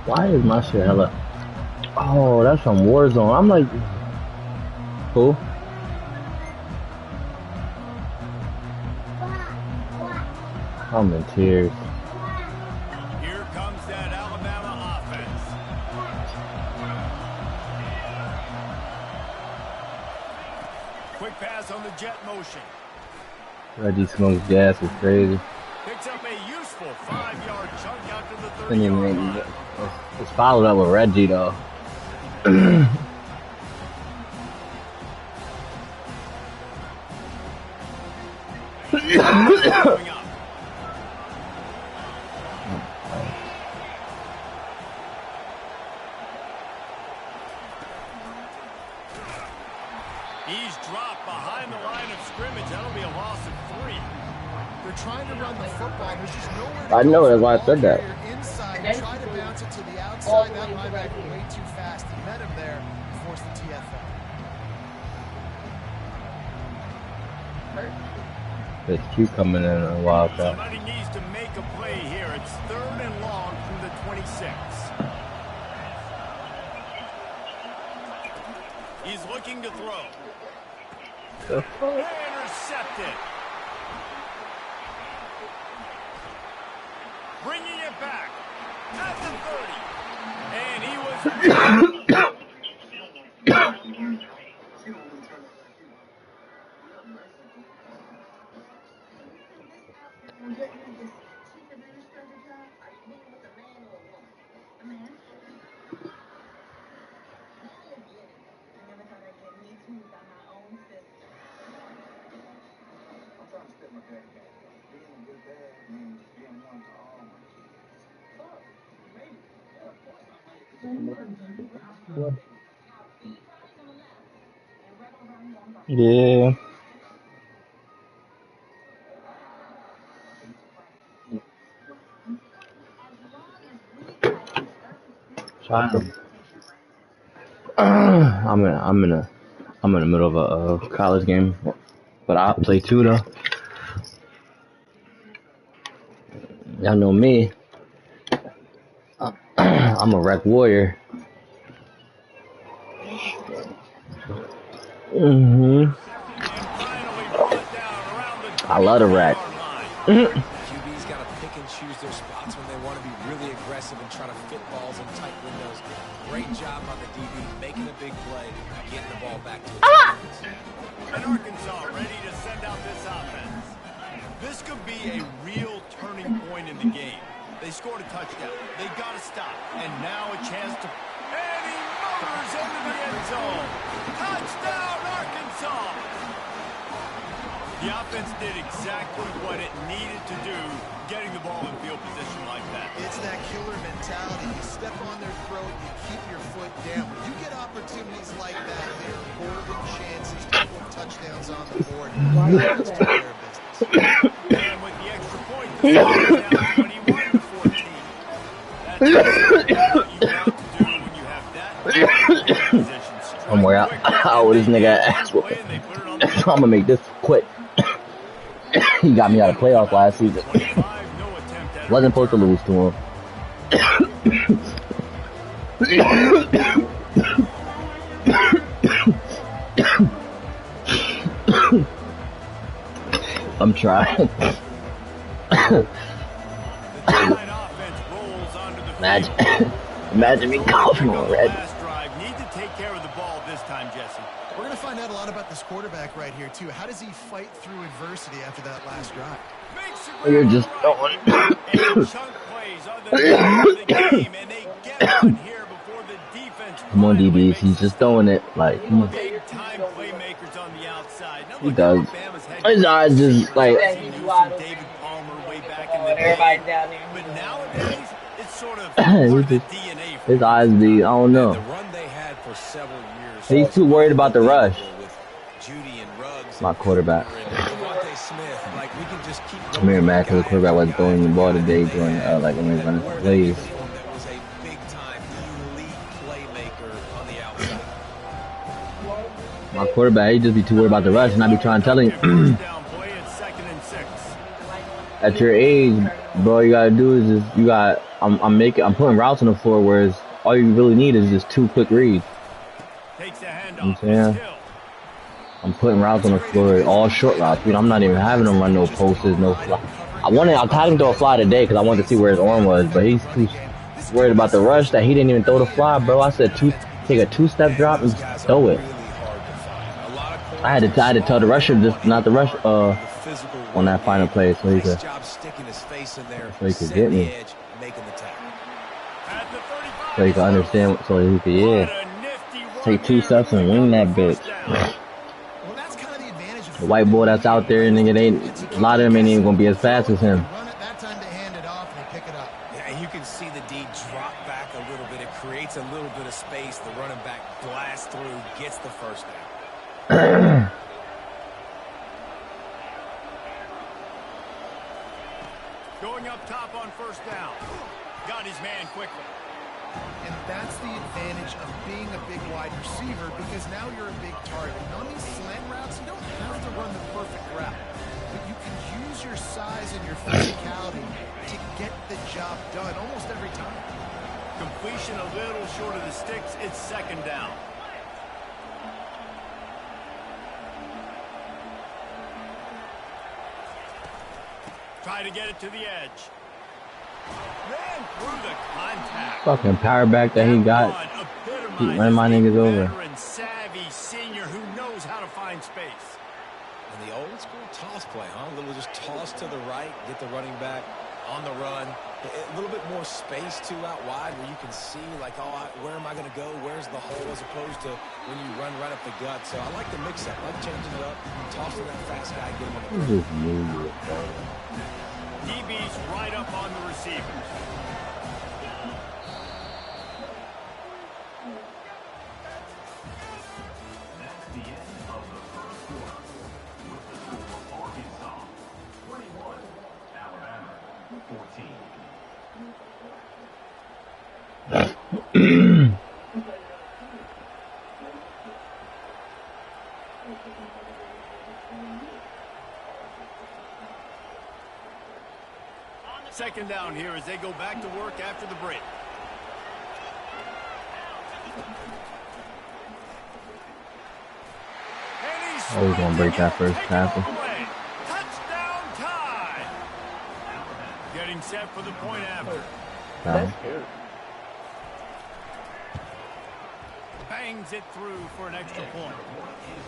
Why is my shit hella? Oh, that's from Warzone. I'm like, who? I'm in tears. Here comes that Alabama offense. Quick pass on the jet motion. Reggie smokes gas is crazy. Picks up a useful 5-yard chunk out to the 30-yard line. It's followed up with Reggie though. He's dropped behind the line of scrimmage. That'll be a loss of 3. They're trying to run the football. There's just nowhere to I go. know, that's why I said that. Inside, try to bounce it to the outside. That linebacker way too fast. He met him there, forced the TFL. There's Q coming in a while. Somebody needs to make a play here. It's 3rd and long from the 26. He's looking to throw. Intercepted. Bringing it back at the 30. And he was... Yeah. I'm in the middle of a college game, but I play too though. Y'all know me. I'm a rec warrior. I love the rec. QB's got to pick and choose their spots when they want to be really aggressive and try to fit balls in tight windows. Great job on the DB, making a big play, getting the ball back to his offense. And Arkansas ready to send out this offense. This could be a real turning point in the game. They scored a touchdown. They got to stop. And now a chance to... And he motors into the end zone. Touchdown, Arkansas! The offense did exactly what it needed to do, getting the ball in field position like that. It's that killer mentality. You step on their throat, you keep your foot down. When you get opportunities like that, they're golden chances to put touchdowns on the board. Let's take care of business. And with the extra point, the score is now 21-14. That's exactly what you want to do when you have that position. I'm way out with this nigga ass whooping. I'm gonna make this quick. He got me out of playoffs last season. Wasn't supposed to lose to him. I'm trying. Imagine me coughing on red. Need to take care of the ball this time, Jesse. We're going to find out a lot about this quarterback right here, too. How does he fight through adversity after that last drive? You're just throwing. Come on, DBs. He's just throwing it. Like, big time playmakers on the outside. He does. His eyes just like. David Palmer way back in the day. But nowadays, it's sort of DNA. His eyes be, I don't know. The run they had for several years. He's too worried about the rush. Judy and Ruggs. My quarterback. Smith, like we can just keep I'm here mad because the quarterback wasn't throwing the ball today during like when we were running plays. That was a big time elite playmaker on the outside. My quarterback, he just be too worried about the rush, and I be trying to tell him at your age, Bro, all you gotta do is just I'm putting routes on the floor, whereas all you really need is just 2 quick reads. Takes a You know handoff. what I'm saying? I'm putting routes on the floor, all short routes. Dude, I'm not even having him run no posters, no fly. I tried him to throw a fly today because I wanted to see where his arm was, but he's too worried about the rush that he didn't even throw the fly, bro. I said take a 2-step drop and just throw it. I had to tell the rusher just not to rush on that final play so he could get me. So he could understand, so he could take 2 steps and wing that bitch. The white boy that's out there, nigga, a lot of them ain't even gonna be as fast as him. Yeah, you can see the D drop back a little bit. It creates a little bit of space. The running back blasts through, gets the first down. Going up top on first down. Got his man quickly. And that's the advantage of being a big wide receiver, because now you're a big target. And on these slant routes, you don't have to run the perfect route, but you can use your size and your physicality to get the job done almost every time. Completion a little short of the sticks. It's second down. Try to get it to the edge. Ran through the contact. Fucking power back that he got. Keep running my niggas over. Savvy senior who knows how to find space. And the old school toss play, huh? A little just toss to the right, get the running back on the run. A little bit more space, too, out wide where you can see, like, oh, where am I going to go? Where's the hole, as opposed to when you run right up the gut. So I like the mix-up. I like changing it up, tossing that fast guy, get him on the run. DB's right up on the receivers. That's the end of the first quarter. With the score, Arkansas 21, Alabama 14. Second down here as they go back to work after the break. Oh, he's gonna break that first tackle. Touchdown time. Getting set for the point after. Bangs it through for an extra point.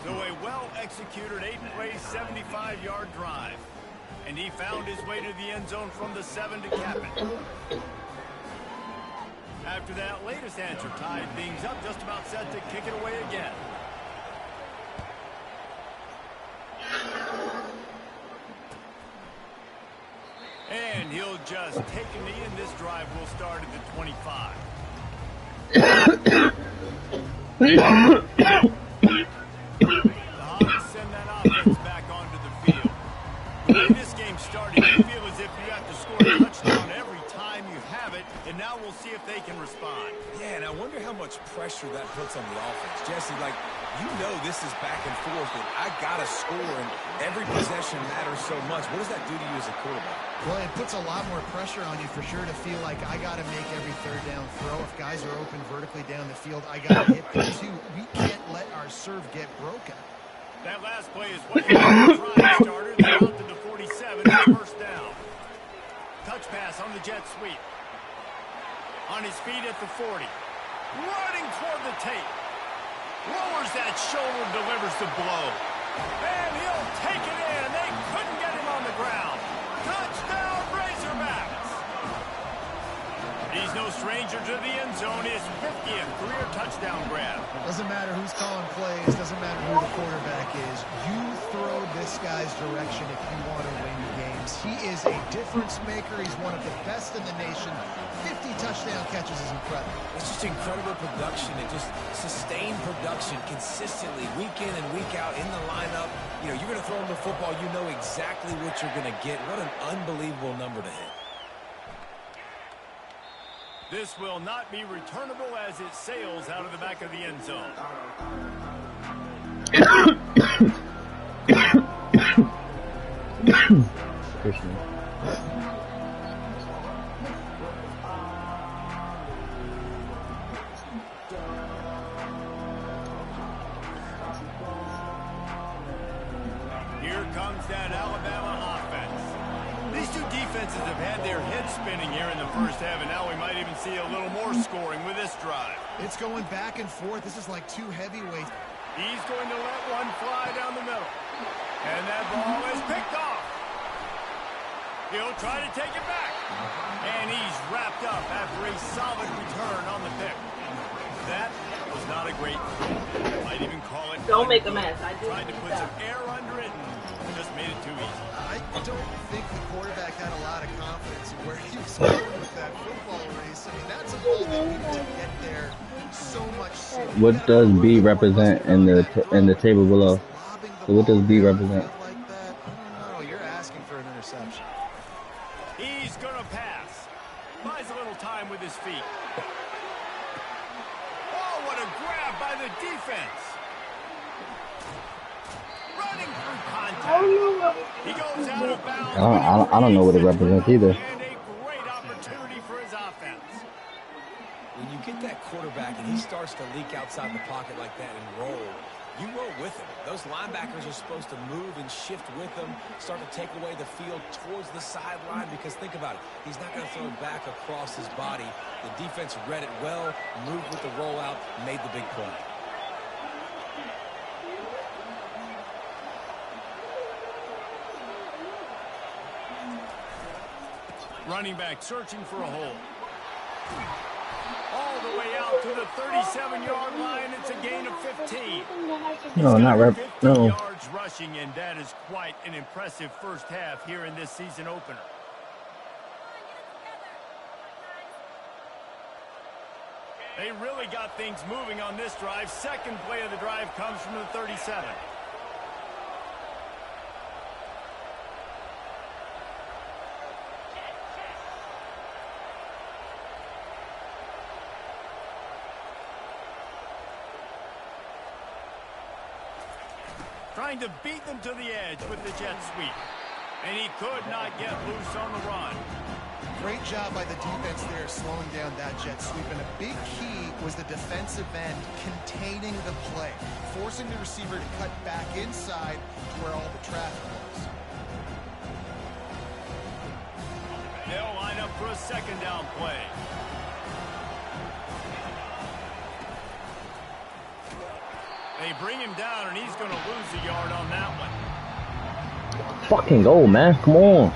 So a well-executed 8-play, 75-yard drive. And he found his way to the end zone from the 7 to cap it. After that latest answer tied things up, just about set to kick it away again. And he'll just take a knee, and this drive will start at the 25. The Hawks send that offense back onto the field. The way this game started, you feel as if you have to score a touchdown every time you have it, and now we'll see if they can respond. Yeah, and I wonder how much pressure that puts on the offense. Jesse, like, you know this is back and forth, and I got to score, and every possession matters so much. What does that do to you as a quarterback? Well, it puts a lot more pressure on you for sure to feel like I got to make every third down throw. If guys are open vertically down the field, I got to hit them too. We can't let our serve get broken. That last play is what you try starter. They're out to the 47. It's first down. Touch pass on the jet sweep. On his feet at the 40. Running toward the tape. Lowers that shoulder, delivers the blow. And he'll take it in. They couldn't get him on the ground. Touchdown, Razorbacks. He's no stranger to the end zone. His 50th career touchdown grab. Doesn't matter who's calling plays. Doesn't matter who the quarterback is. You throw this guy's direction if you want to win games. He is a difference maker. He's one of the best in the nation. 50 touchdown catches is incredible. It's just incredible production and just sustained production consistently week in and week out in the lineup. You know, you're going to throw him the football. You know exactly what you're going to get. What an unbelievable number to hit. This will not be returnable as it sails out of the back of the end zone. that Alabama offense. These two defenses have had their heads spinning here in the first half, and now we might even see a little more scoring with this drive. It's going back and forth. This is like two heavyweights. He's going to let one fly down the middle. And that ball is picked off. He'll try to take it back. And he's wrapped up after a solid return on the pick. That was not a great throw. Might even call it. Don't make a mess. I do. Tried to put some air under it and just made it too easy. I don't think the quarterback had a lot of confidence in where he was going with that football race. I mean, that's a ball that needed to get there so much sooner. What does B represent in the table below? So what does B represent? Like that? I don't know. You're asking for an interception. He's going to pass. Buys a little time with his feet. Oh, what a grab by the defense. Running through contact. He goes out of bounds. I don't know what it represents either. And a great opportunity for his offense. When you get that quarterback and he starts to leak outside the pocket like that and roll, you roll with him. Those linebackers are supposed to move and shift with him, start to take away the field towards the sideline, because think about it. He's not going to throw it back across his body. The defense read it well, moved with the rollout, made the big play. Running back searching for a hole. All the way out to the 37-yard line. It's a gain of 15. No, not rep. 50 No. yards rushing, and that is quite an impressive first half here in this season opener. They really got things moving on this drive. Second play of the drive comes from the 37. Trying to beat them to the edge with the jet sweep. And he could not get loose on the run. Great job by the defense there slowing down that jet sweep. And a big key was the defensive end containing the play, forcing the receiver to cut back inside to where all the traffic was. They'll line up for a second down play. They bring him down, and he's going to lose a yard on that one. Fucking go, man. Come on.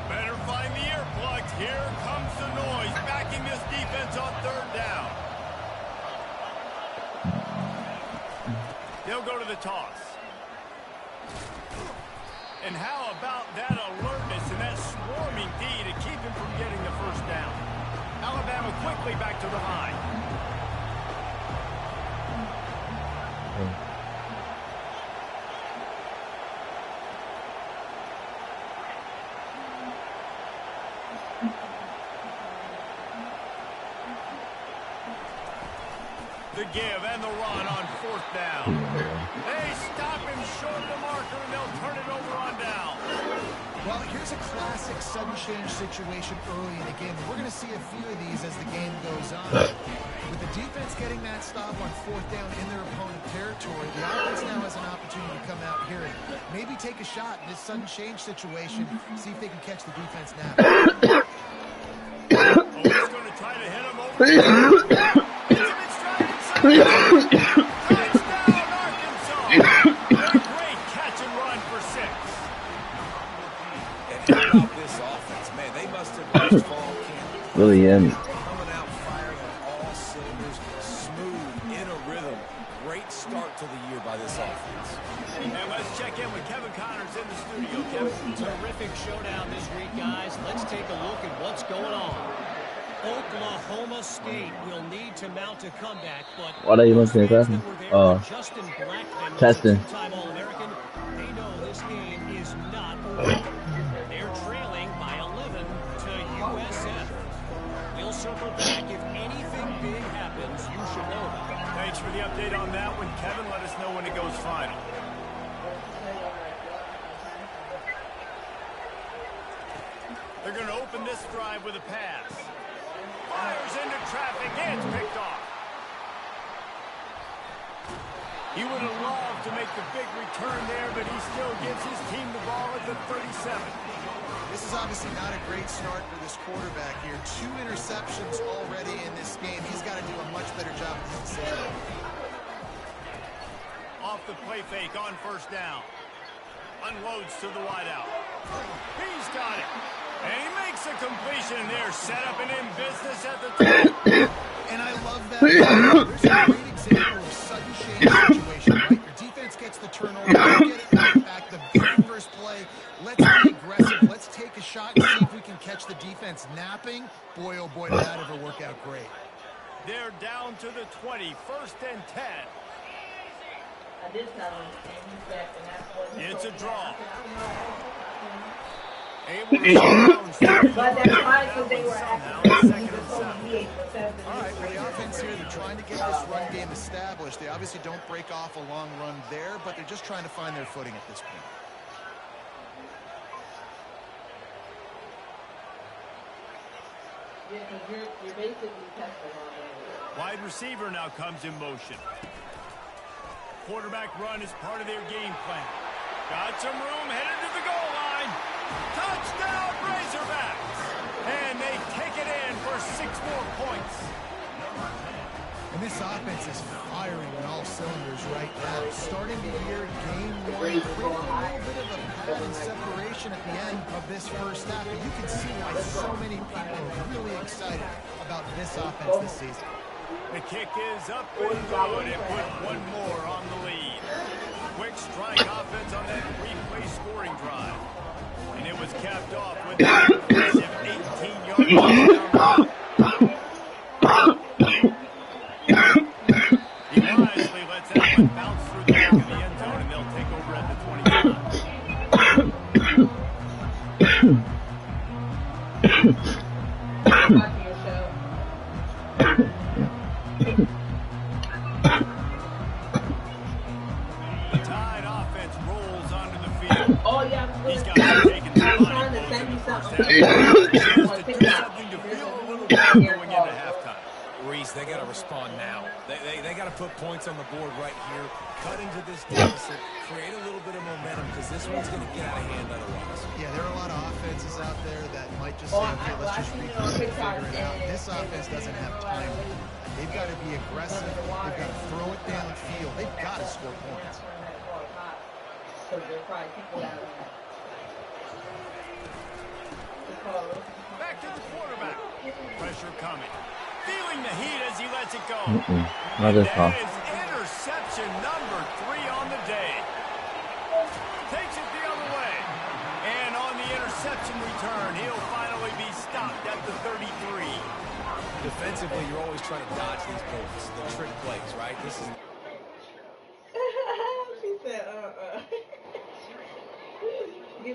Better find the earplugs. Here comes the noise, backing this defense on third down. They'll go to the toss. And how about that alertness and that swarming D to keep him from getting the first down? Alabama quickly back to the line. The give and the run on fourth down. They stop him short of the marker, and they'll turn it over on down. Well, here's a classic sudden change situation early in the game. We're going to see a few of these as the game goes on. With the defense getting that stop on fourth down in their opponent territory, the offense now has an opportunity to come out here and maybe take a shot in this sudden change situation, see if they can catch the defense now. Oh, he's going to try to hit him over. Touchdown, Arkansas! A great catch and run for 6. And how about this offense? Man, they must have reached fall camp. Really am. Coming out firing on all cylinders, smooth, in a rhythm. Great start to the year by this offense. And let's check in with Kevin Connors in the studio. Kevin. Terrific showdown this week, guys. Let's take a look at what's going on. Oklahoma State will need to mount a comeback, but What are you looking at? Justin Blackman, Testing. two-time All-American, they know this game is not over. They're trailing by 11 to USF. We'll circle back. If anything big happens, you should know about it. Thanks for the update on that one, Kevin. Let us know when it goes final. They're going to open this drive with a pass. Fires into traffic, and it's picked off. He would have loved to make the big return there, but he still gives his team the ball at the 37. This is obviously not a great start for this quarterback here. 2 interceptions already in this game. He's got to do a much better job of this decision. Off the play fake on first down. Unloads to the wideout. He's got it. And he makes a completion there. Set up and in business at the 20. And I love that. There's a great example of sudden change situation, right? Your defense gets the turnover. You get it right back the very first play. Let's be aggressive. Let's take a shot and see if we can catch the defense napping. Boy, oh boy, did that ever work out great. They're down to the 20. 1st and 10. It's a draw. Able to but that's fine because they were second and 7. All right, well, the offense here, they're trying to get this run game established. They obviously don't break off a long run there, but they're just trying to find their footing at this point. Yeah, because you're basically testing on them. Wide receiver now comes in motion. Quarterback run is part of their game plan. Got some room, headed to the goal line. Touchdown, Razorbacks! And they take it in for 6 more points. And this offense is firing on all cylinders right now. Starting the year, game 1, creating a little bit of a pattern separation at the end of this first half. But you can see why so many people are really excited about this offense this season. The kick is up and good. It put 1 more on the lead. Quick strike offense on that 3-play scoring drive. And it was capped off with an impressive 18-yard touchdown. He wisely lets that one bounce through the back of the end zone, and they'll take over at the 20. The Tide offense rolls onto the field. Oh, yeah. He's got to take it to the line. Something to feel a little better going into halftime. Reese, they got to respond now. They got to put points on the board right here, cut into this deficit, create a little bit of momentum because this one's going to get out of hand otherwise. Yeah, there are a lot of offenses out there that might just say, okay, let's just regroup and figure it out. This offense doesn't have time. They've got to be aggressive. They've got to throw it downfield. They've got to score points. Back to the quarterback. Pressure coming. Feeling the heat as he lets it go. Not this That is interception number 3 on the day. Takes it the other way. And on the interception return, he'll finally be stopped at the 33. Defensively, you're always trying to dodge these bullets, the trick plays, right? This is She said, You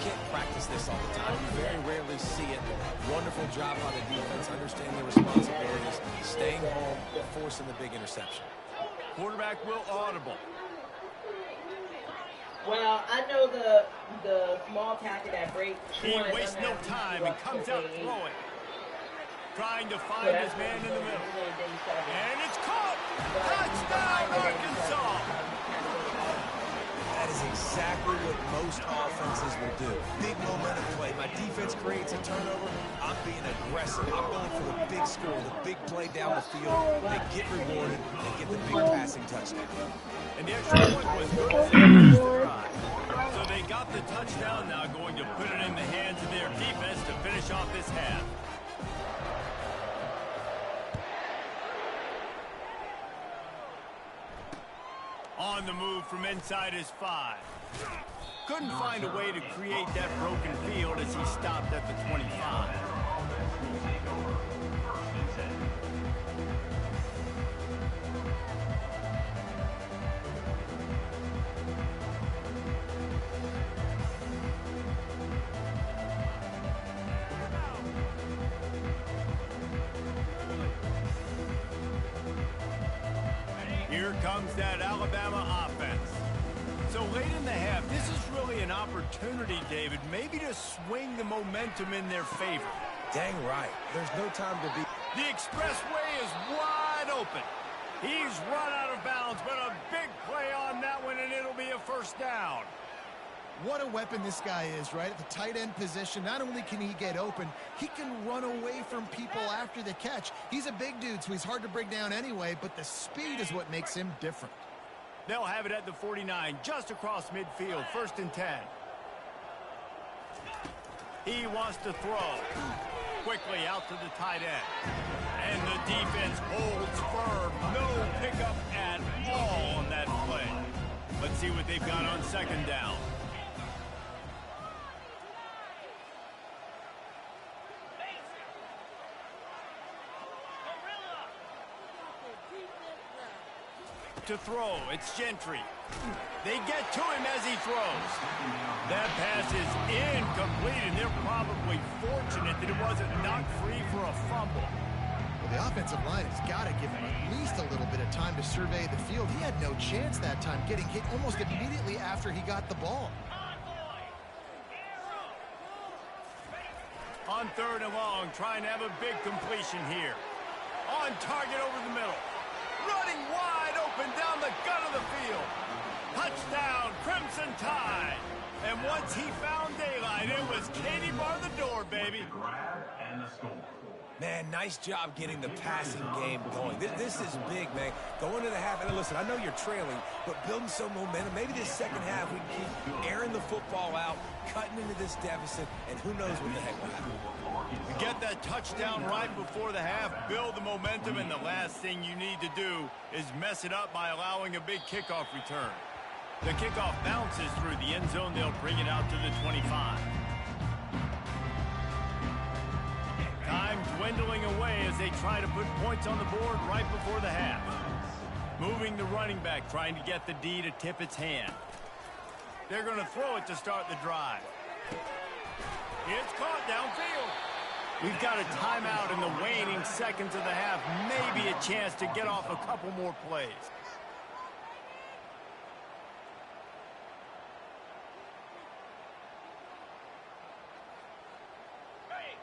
can't practice this all the time. You very rarely see it. Wonderful job by the defense, understanding their responsibilities, staying home, forcing the big interception. Quarterback will audible. well, I know the small packet that breaks. He wastes no time and comes out throwing. Trying to find his man in the middle. And it's caught! Touchdown, Arkansas! That is exactly what most offenses will do. Big momentum play. My defense creates a turnover. I'm being aggressive. I'm going for the big score, the big play down the field. They get rewarded. They get the big passing touchdown. And the extra point was good. So they got the touchdown, now going to put it in the hands of their defense to finish off this half. On the move from inside his 5. Couldn't find a way to create that broken field as he stopped at the 25. Here comes that Alabama offense. So late in the half, this is really an opportunity, David, maybe to swing the momentum in their favor. Dang right. There's no time to be. The expressway is wide open. He's run out of bounds, but a big play on that one, and it'll be a first down. What a weapon this guy is, right? At the tight end position, not only can he get open, he can run away from people after the catch. He's a big dude, so he's hard to bring down anyway, but the speed is what makes him different. They'll have it at the 49, just across midfield, 1st and 10. He wants to throw. Quickly out to the tight end. And the defense holds firm. No pickup at all on that play. Let's see what they've got on 2nd down. To throw, it's Gentry. They get to him as he throws. That pass is incomplete, and they're probably fortunate that it wasn't knocked free for a fumble. Well, the offensive line has got to give him at least a little bit of time to survey the field. He had no chance that time, getting hit almost immediately after he got the ball. On 3rd and long, trying to have a big completion here. On target over the middle. Running wide open down the gut of the field. Touchdown, Crimson Tide. And once he found daylight, it was Katie bar the door, baby. Grab and the score. Man, nice job getting the passing game going. This is big, man. Going to the half, and listen, I know you're trailing, but building some momentum. Maybe this second half we can keep airing the football out, cutting into this deficit, and who knows what the heck will happen. Get that touchdown right before the half, build the momentum, and the last thing you need to do is mess it up by allowing a big kickoff return. The kickoff bounces through the end zone. They'll bring it out to the 25. Time dwindling away as they try to put points on the board right before the half. Moving the running back, trying to get the D to tip its hand. They're going to throw it to start the drive. It's caught downfield. We've got a timeout in the waning seconds of the half. Maybe a chance to get off a couple more plays.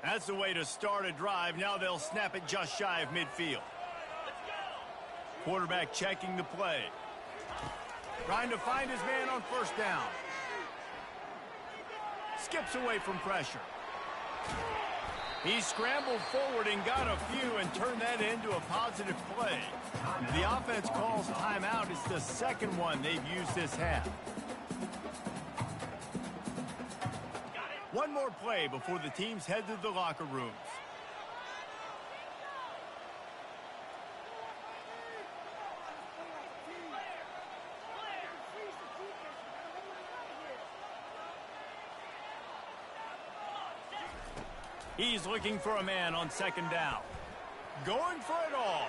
That's the way to start a drive. Now they'll snap it just shy of midfield. Quarterback checking the play. Trying to find his man on 1st down. Skips away from pressure. He scrambled forward and got a few and turned that into a positive play. The offense calls timeout. It's the 2nd one they've used this half. One more play before the teams head to the locker rooms. He's looking for a man on 2nd down. Going for it all.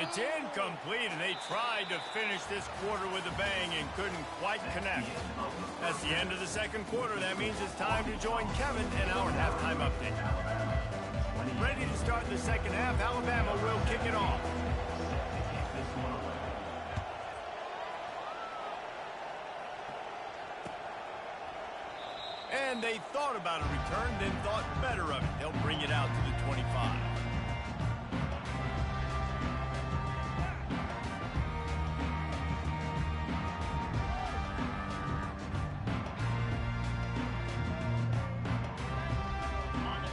It's incomplete, and they tried to finish this quarter with a bang and couldn't quite connect. That's the end of the 2nd quarter. That means it's time to join Kevin in our halftime update. Ready to start the 2nd half. Alabama will kick it off. And they thought about a return, then thought better of it. They'll bring it out to the 25.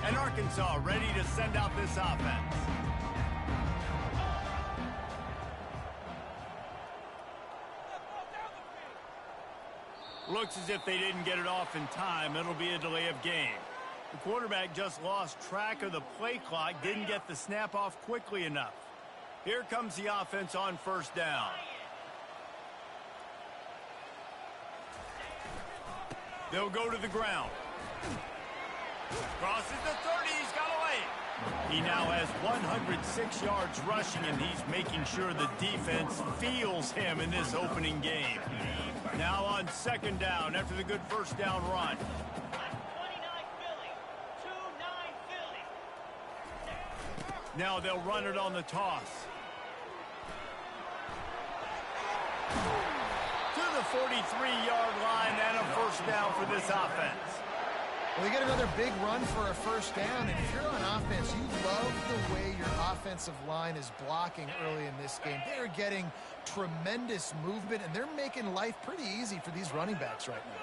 And Arkansas ready to send out this offense. Looks as if they didn't get it off in time. It'll be a delay of game. The quarterback just lost track of the play clock, didn't get the snap off quickly enough. Here comes the offense on 1st down. They'll go to the ground. Crosses the 30, he's got a lane. He now has 106 yards rushing, and he's making sure the defense feels him in this opening game. Now on 2nd down after the good 1st down run. Now they'll run it on the toss. To the 43-yard line and a 1st down for this offense. Well, you get another big run for a first down, and if you're on offense, you love the way your offensive line is blocking early in this game. They're getting tremendous movement, and they're making life pretty easy for these running backs right now.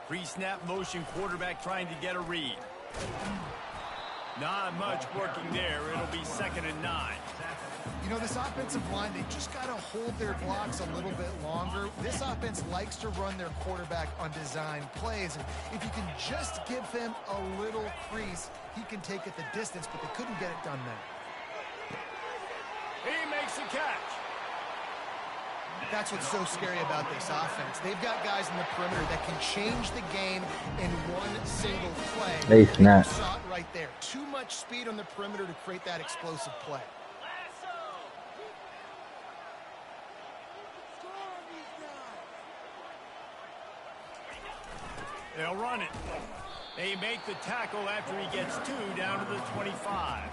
Pre-snap motion quarterback trying to get a read. Not much working there. It'll be 2nd and 9. You know, this offensive line, they just got to hold their blocks a little bit longer. This offense likes to run their quarterback on design plays, and if you can just give him a little crease, he can take it the distance, but they couldn't get it done there. He makes the catch. That's what's so scary about this offense. They've got guys in the perimeter that can change the game in one single play. They snap. You saw it right there. Too much speed on the perimeter to create that explosive play. They'll run it. They make the tackle after he gets 2 down to the 25.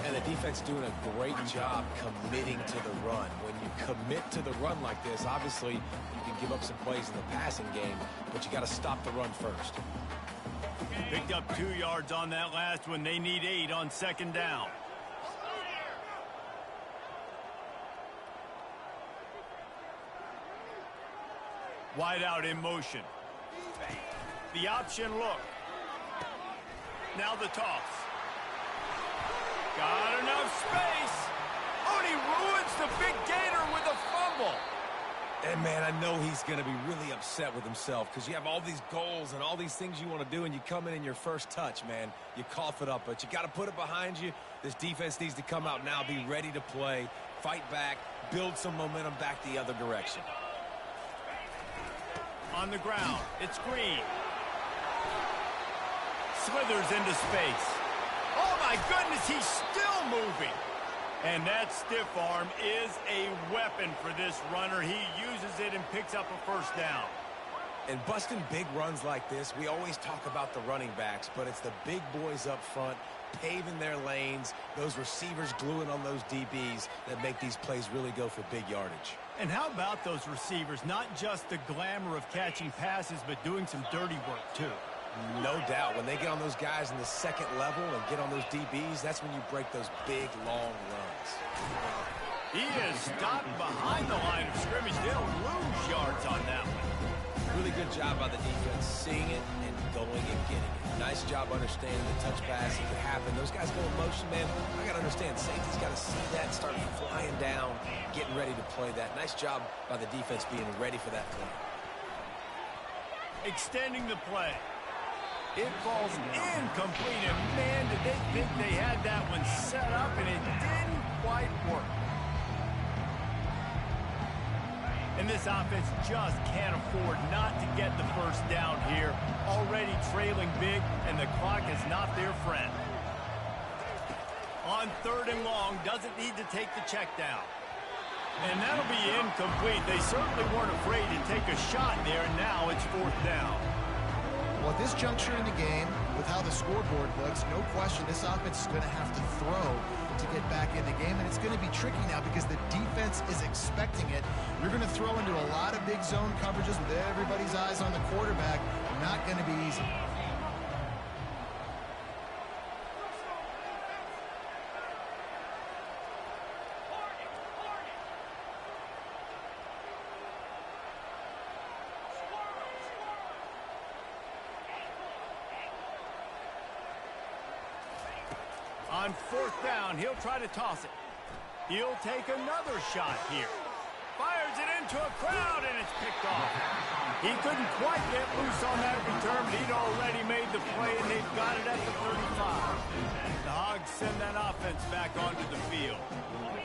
And the defense doing a great job committing to the run. When you commit to the run like this, obviously you can give up some plays in the passing game, but you got to stop the run first. Picked up 2 yards on that last one. They need 8 on 2nd down. Wide out in motion. The option look. Now the toss. Got enough space. Oh, and he ruins the big gainer with a fumble. And, man, I know he's going to be really upset with himself because you have all these goals and all these things you want to do, and you come in your first touch, man. You cough it up, but you got to put it behind you. This defense needs to come out now, be ready to play, fight back, build some momentum back the other direction. On the ground, it's Green. Slithers into space. Oh, my goodness, he's still moving. And that stiff arm is a weapon for this runner. He uses it and picks up a first down. And busting big runs like this, we always talk about the running backs, but it's the big boys up front, paving their lanes, those receivers gluing on those DBs that make these plays really go for big yardage. And how about those receivers? Not just the glamour of catching passes, but doing some dirty work, too. No doubt. When they get on those guys in the second level and get on those DBs, that's when you break those big, long runs. He is stopped behind the line of scrimmage. They'll lose yards on that one. Really good job by the defense, seeing it and going and getting it. Nice job understanding the touch pass. It could happen. Those guys go in motion, man. I got to understand, safety's got to see that and start flying down, getting ready to play that. Nice job by the defense being ready for that play. Extending the play. It falls incomplete, and man, did they think they had that one set up, and it didn't quite work. And this offense just can't afford not to get the first down here. Already trailing big, and the clock is not their friend. On 3rd and long, doesn't need to take the check down. And that'll be incomplete. They certainly weren't afraid to take a shot there, and now it's 4th down. Well, at this juncture in the game, with how the scoreboard looks, no question this offense is going to have to throw to get back in the game, and it's going to be tricky now because the defense is expecting it. You're going to throw into a lot of big zone coverages with everybody's eyes on the quarterback. Not going to be easy. On 4th down, he'll try to toss it. He'll take another shot here. Fires it into a crowd, and it's picked off. He couldn't quite get loose on that return, but he'd already made the play, and they've got it at the 35. The Hogs send that offense back onto the field.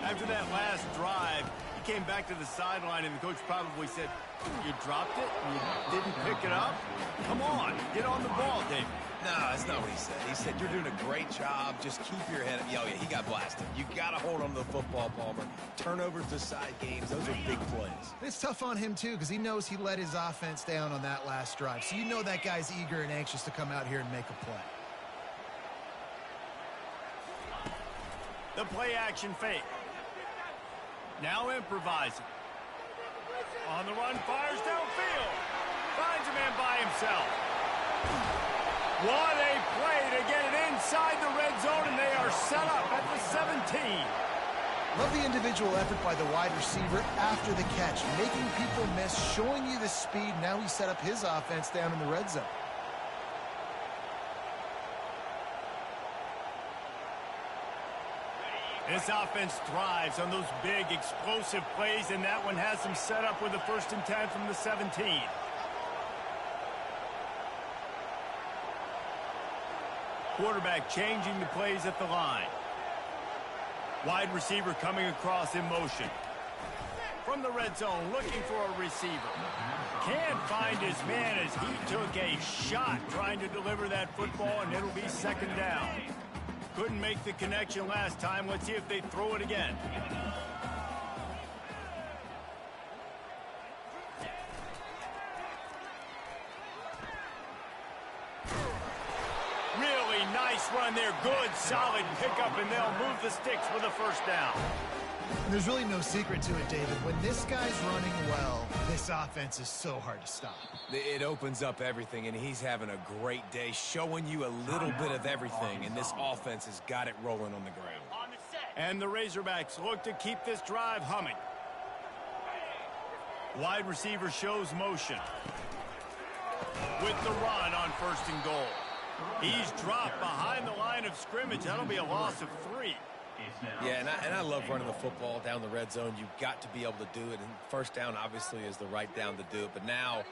After that last drive, he came back to the sideline, and the coach probably said, "You dropped it? You didn't pick it up? Come on, get on the ball, David." No, that's not what he said. He said, you're doing a great job. Just keep your head up. Oh, yeah, he got blasted. You got to hold on to the football, Palmer. Turnovers decide games. Those are big plays. It's tough on him, too, because he knows he let his offense down on that last drive. So you know that guy's eager and anxious to come out here and make a play. The play action fake. Now improvising. On the run, fires downfield. Finds a man by himself. What a play to get it inside the red zone, and they are set up at the 17. Love the individual effort by the wide receiver after the catch, making people miss, showing you the speed. Now he set up his offense down in the red zone. This offense thrives on those big, explosive plays, and that one has them set up with a 1st and 10 from the 17. Quarterback changing the plays at the line. Wide receiver coming across in motion. From the red zone, looking for a receiver. Can't find his man as he took a shot trying to deliver that football, and it'll be 2nd down. Couldn't make the connection last time. Let's see if they throw it again. Really nice run there. Good, solid pickup, and they'll move the sticks for the 1st down. And there's really no secret to it, David. When this guy's running well, this offense is so hard to stop. It opens up everything, and he's having a great day, showing you a little bit of everything, and this offense has got it rolling on the ground. And the Razorbacks look to keep this drive humming. Wide receiver shows motion. With the run on 1st and goal. He's dropped behind the line of scrimmage. That'll be a loss of 3. Yeah, and I love running the football down the red zone. You've got to be able to do it, and 1st down obviously is the right down to do it, but now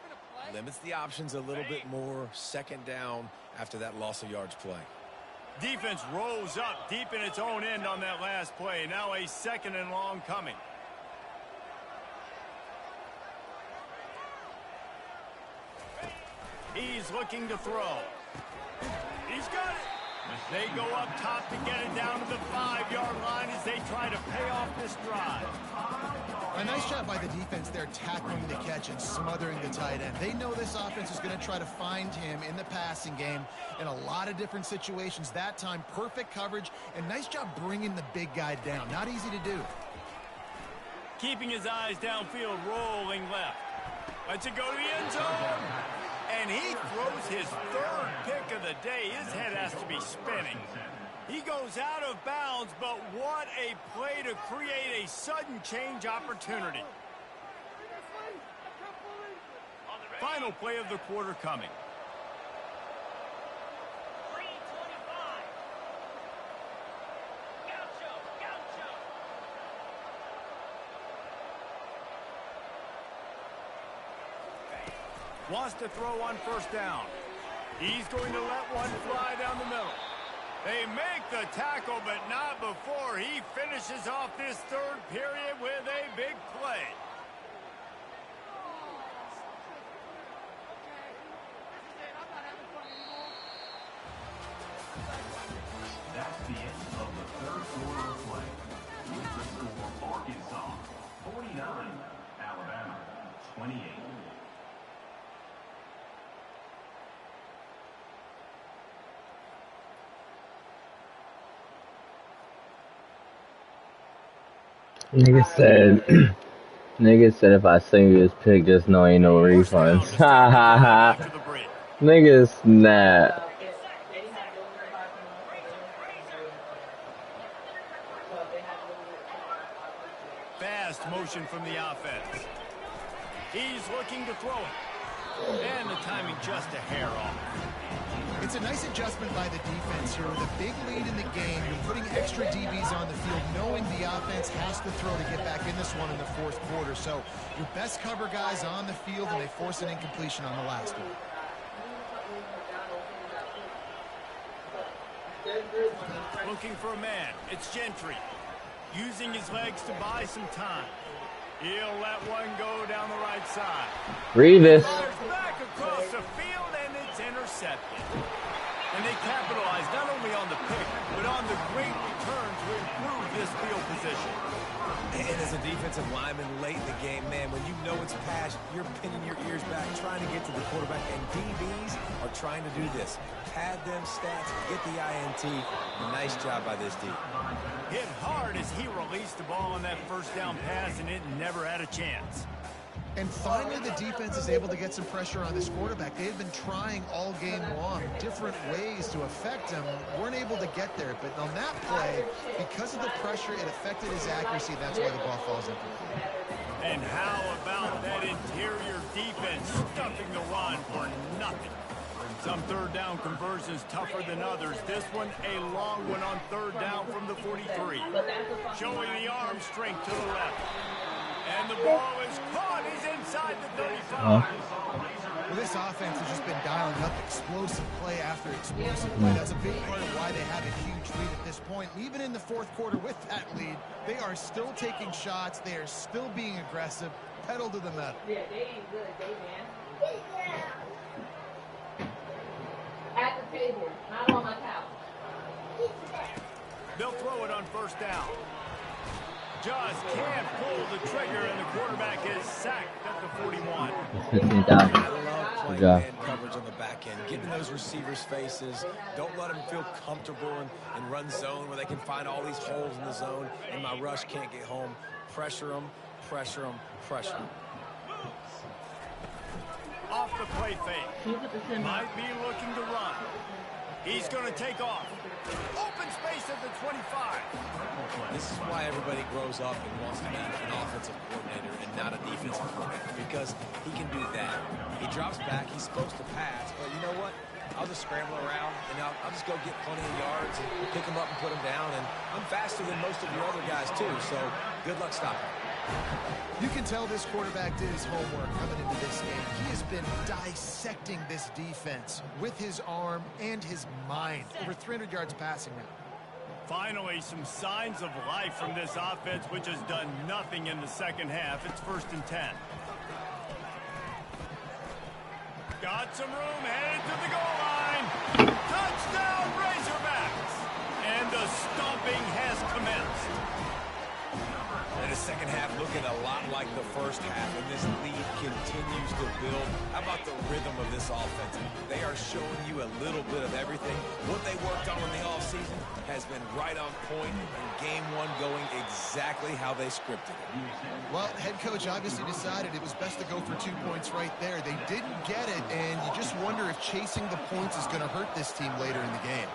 limits the options a little bit more. 2nd down after that loss of yards play. Defense rose up deep in its own end on that last play. Now a 2nd and long coming. He's looking to throw. He's got it. They go up top to get it down to the 5-yard line as they try to pay off this drive. A nice job by the defense there, tackling the catch and smothering the tight end. They know this offense is going to try to find him in the passing game in a lot of different situations. That time, perfect coverage, and nice job bringing the big guy down. Not easy to do. Keeping his eyes downfield, rolling left. Lets it go to the end zone. And he throws his 3rd pick of the day. His head has to be spinning. He goes out of bounds, but what a play to create a sudden change opportunity. Final play of the quarter coming. Wants to throw on 1st down. He's going to let one fly down the middle. They make the tackle, but not before he finishes off this 3rd period with a big play. That's the end of the 3rd quarter of play. With the score, Arkansas 49, Alabama 28. Nigga said if I sing you this pick, just know ain't no refunds. Ha ha ha. Nigga snap. Fast motion from the offense. He's looking to throw it. And the timing just a hair off. It's a nice adjustment by the defense here. With a big lead in the game, you're putting extra DBs on the field, knowing the offense has to throw to get back in this one in the 4th quarter. So your best cover guys on the field, and they force an incompletion on the last one. Looking for a man. It's Gentry. Using his legs to buy some time. He'll let one go down the right side. Read this. Back across the field, and it's intercepted. And they capitalize not only on the pick, but on the great return to improve this field position. And as a defensive lineman late in the game, man, when you know it's pass, you're pinning your ears back, trying to get to the quarterback, and DBs are trying to do this. Pad them stats, get the INT. Nice job by this D. Hit hard as he released the ball on that 1st down pass, and it never had a chance. And finally, the defense is able to get some pressure on this quarterback. They had been trying all game long different ways to affect him. Weren't able to get there. But on that play, because of the pressure, it affected his accuracy. That's why the ball falls incomplete. And how about that interior defense stuffing the run for nothing? Some third down conversions tougher than others. This one, a long one on third down from the 43. Showing the arm strength to the left. And the ball is caught. He's inside the 35. Well, this offense has just been dialing up explosive play after explosive play. That's a big part of why they have a huge lead at this point. And even in the fourth quarter with that lead, they are still taking shots. They are still being aggressive. Pedal to the metal. Yeah, they ain't good, man. At the table, not on my couch. They'll throw it on first down. Just can't pull the trigger, and the quarterback is sacked at the 41. 15,000. I love playing Good job. man coverage on the back end, getting those receivers' faces. Don't let them feel comfortable and run zone where they can find all these holes in the zone, and my rush can't get home. Pressure them, pressure them, pressure them. Off the play fake. Might be looking to run. He's going to take off. Open space at the 25. This is why everybody grows up and wants to be an offensive coordinator and not a defensive coordinator, because he can do that. He drops back. He's supposed to pass, but you know what? I'll just scramble around, and I'll just go get plenty of yards and pick them up and put them down, and I'm faster than most of your other guys, too, so good luck stopping. You can tell this quarterback did his homework coming into this game. He has been dissecting this defense with his arm and his mind. Over 300 yards passing now. Finally, some signs of life from this offense, which has done nothing in the second half. It's 1st and 10. Got some room, headed to the goal line. Touchdown, Razorbacks! And the stomping has commenced. And the second half looking a lot like the first half, and this lead continues to build. How about the rhythm of this offense? They are showing you a little bit of everything. What they worked on in the offseason has been right on point, and game one going exactly how they scripted it. Well, head coach obviously decided it was best to go for 2 points right there. They didn't get it, and you just wonder if chasing the points is going to hurt this team later in the game.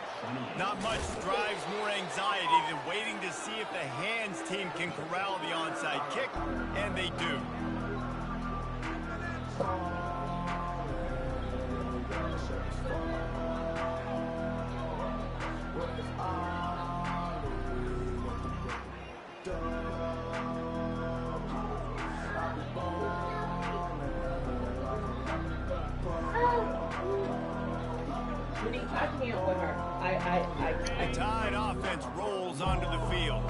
Not much drives more anxiety than waiting to see if the hands team can corral the onside kick, and they do. When he touched me with her, The Tide offense rolls onto the field.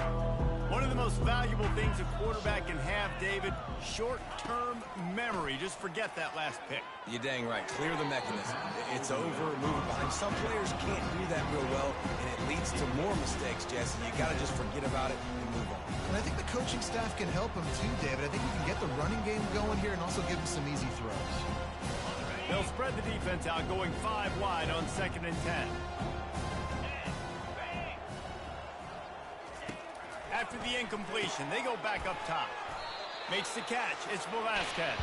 One of the most valuable things a quarterback can have, David, short-term memory. Just forget that last pick. You're dang right. Clear the mechanism. It's over, move it behind. Some players can't do that real well, and it leads to more mistakes, Jesse. You got to just forget about it and move on. And I think the coaching staff can help him too, David. I think he can get the running game going here and also give him some easy throws. They'll spread the defense out, going 5 wide on 2nd and 10. After the incompletion, they go back up top. Makes the catch. It's Velasquez.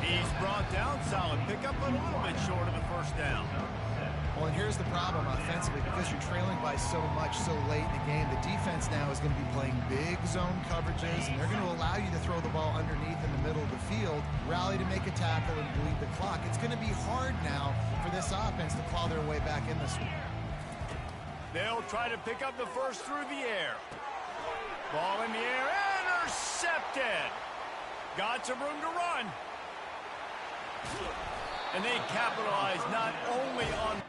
He's brought down. Solid pickup, but a little bit short of the first down. Well, and here's the problem offensively. Because you're trailing by so much so late in the game, the defense now is going to be playing big zone coverages, and they're going to allow you to throw the ball underneath in the middle of the field, rally to make a tackle, and bleed the clock. It's going to be hard now for this offense to claw their way back in this one. They'll try to pick up the first through the air. Ball in the air, intercepted. Got some room to run. And they capitalize not only on